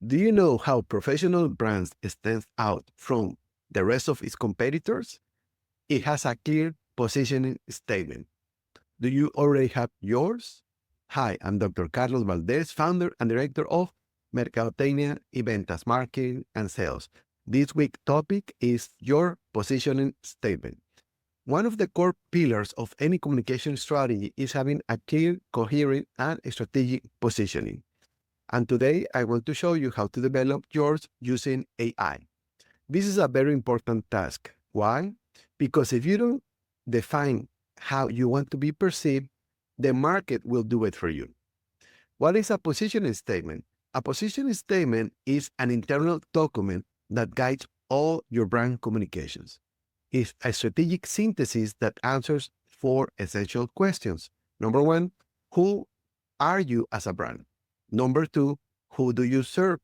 Do you know how professional brands stand out from the rest of its competitors? It has a clear positioning statement. Do you already have yours? Hi, I'm Dr. Carlos Valdez, founder and director of Mercadotecnia y Ventas, Marketing and Sales. This week's topic is your positioning statement. One of the core pillars of any communication strategy is having a clear, coherent, and strategic positioning. And today I want to show you how to develop yours using AI. This is a very important task. Why? Because if you don't define how you want to be perceived, the market will do it for you. What is a positioning statement? A positioning statement is an internal document that guides all your brand communications. It's a strategic synthesis that answers four essential questions. Number one, who are you as a brand? Number two, who do you serve?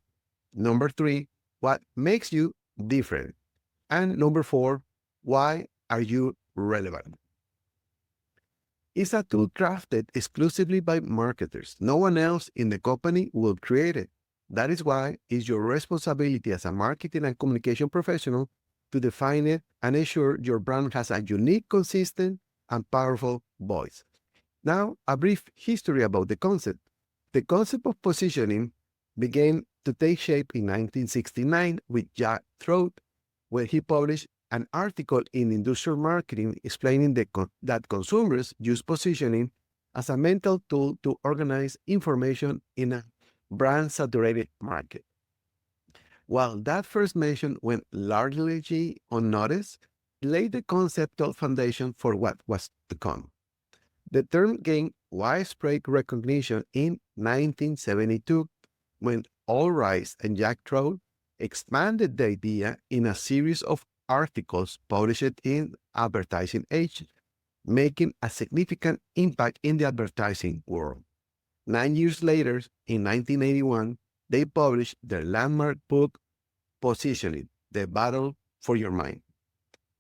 Number three, what makes you different? And number four, why are you relevant? It's a tool crafted exclusively by marketers. No one else in the company will create it. That is why it's your responsibility as a marketing and communication professional to define it and ensure your brand has a unique, consistent, and powerful voice. Now, a brief history about the concept. The concept of positioning began to take shape in 1969 with Jack Trout, when he published an article in Industrial Marketing explaining that consumers use positioning as a mental tool to organize information in a brand-saturated market. While that first mention went largely unnoticed, it laid the conceptual foundation for what was to come. The term gained widespread recognition in 1972 when All Rice and Jack Trout expanded the idea in a series of articles published in Advertising Age, making a significant impact in the advertising world. 9 years later, in 1981, they published their landmark book, Positioning, The Battle for Your Mind,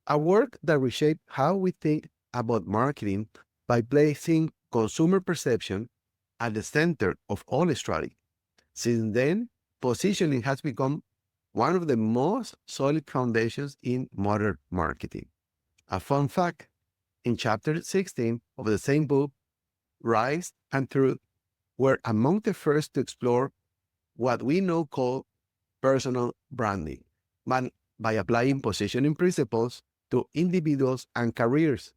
a work that reshaped how we think about marketing by placing consumer perception at the center of all strategy. Since then, positioning has become one of the most solid foundations in modern marketing. A fun fact, in chapter 16 of the same book, Rise and Truth were among the first to explore what we now call personal branding, by applying positioning principles to individuals and careers.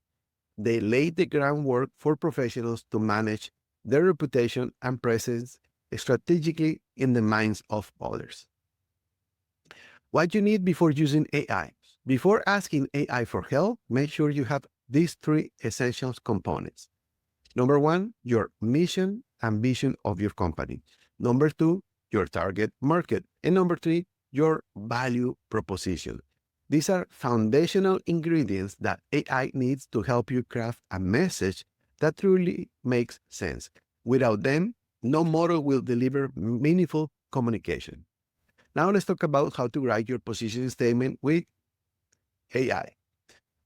They laid the groundwork for professionals to manage their reputation and presence strategically in the minds of others. What you need before using AI. Before asking AI for help, make sure you have these three essential components. Number one, your mission and vision of your company. Number two, your target market. And number three, your value proposition. These are foundational ingredients that AI needs to help you craft a message that truly makes sense. Without them, no model will deliver meaningful communication. Now let's talk about how to write your positioning statement with AI.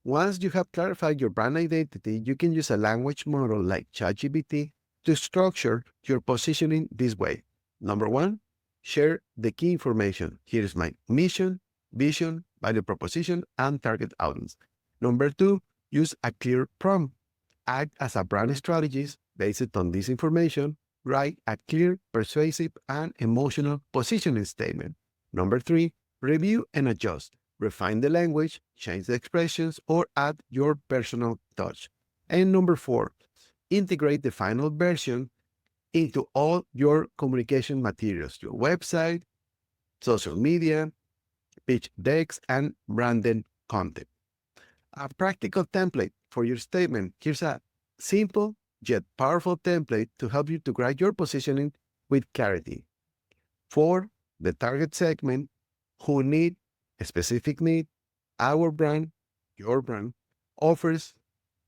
Once you have clarified your brand identity, you can use a language model like ChatGPT to structure your positioning this way. Number one, share the key information. Here's my mission, vision, value proposition, and target audience. Number two, use a clear prompt. Act as a brand strategist based on this information. Write a clear, persuasive, and emotional positioning statement. Number three, review and adjust. Refine the language, change the expressions, or add your personal touch. And number four, integrate the final version into all your communication materials, your website, social media, pitch decks, and branded content. A practical template for your statement. Here's a simple yet powerful template to help you to write your positioning with clarity. For the target segment who need a specific need, our brand, your brand, offers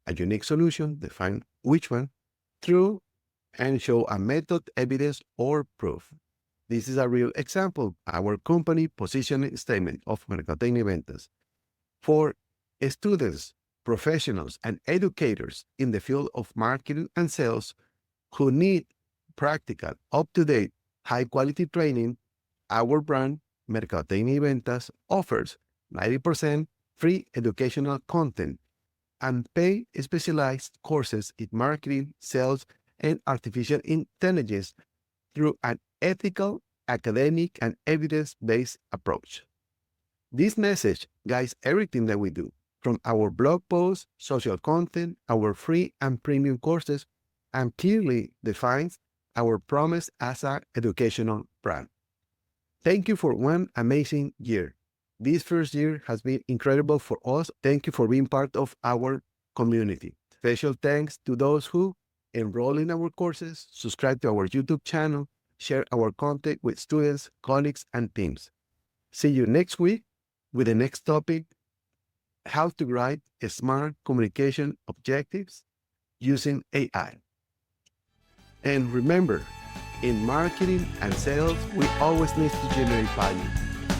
a unique solution, define which one, through and show a method, evidence, or proof. This is a real example, our company positioning statement of Mercadotecnia y Ventas. For students, professionals, and educators in the field of marketing and sales who need practical, up-to-date, high-quality training, Our brand, Mercadotecnia y Ventas, offers 90% free educational content and pay specialized courses in marketing, sales, and artificial intelligence through an ethical, academic, and evidence-based approach. This message guides everything that we do, from our blog posts, social content, our free and premium courses, and clearly defines our promise as an educational brand. Thank you for one amazing year. This first year has been incredible for us. Thank you for being part of our community. Special thanks to those who enroll in our courses, subscribe to our YouTube channel, share our content with students, colleagues, and teams. See you next week with the next topic, how to write smart communication objectives using AI. And remember, in marketing and sales, we always need to generate value.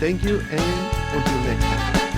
Thank you, and until next time.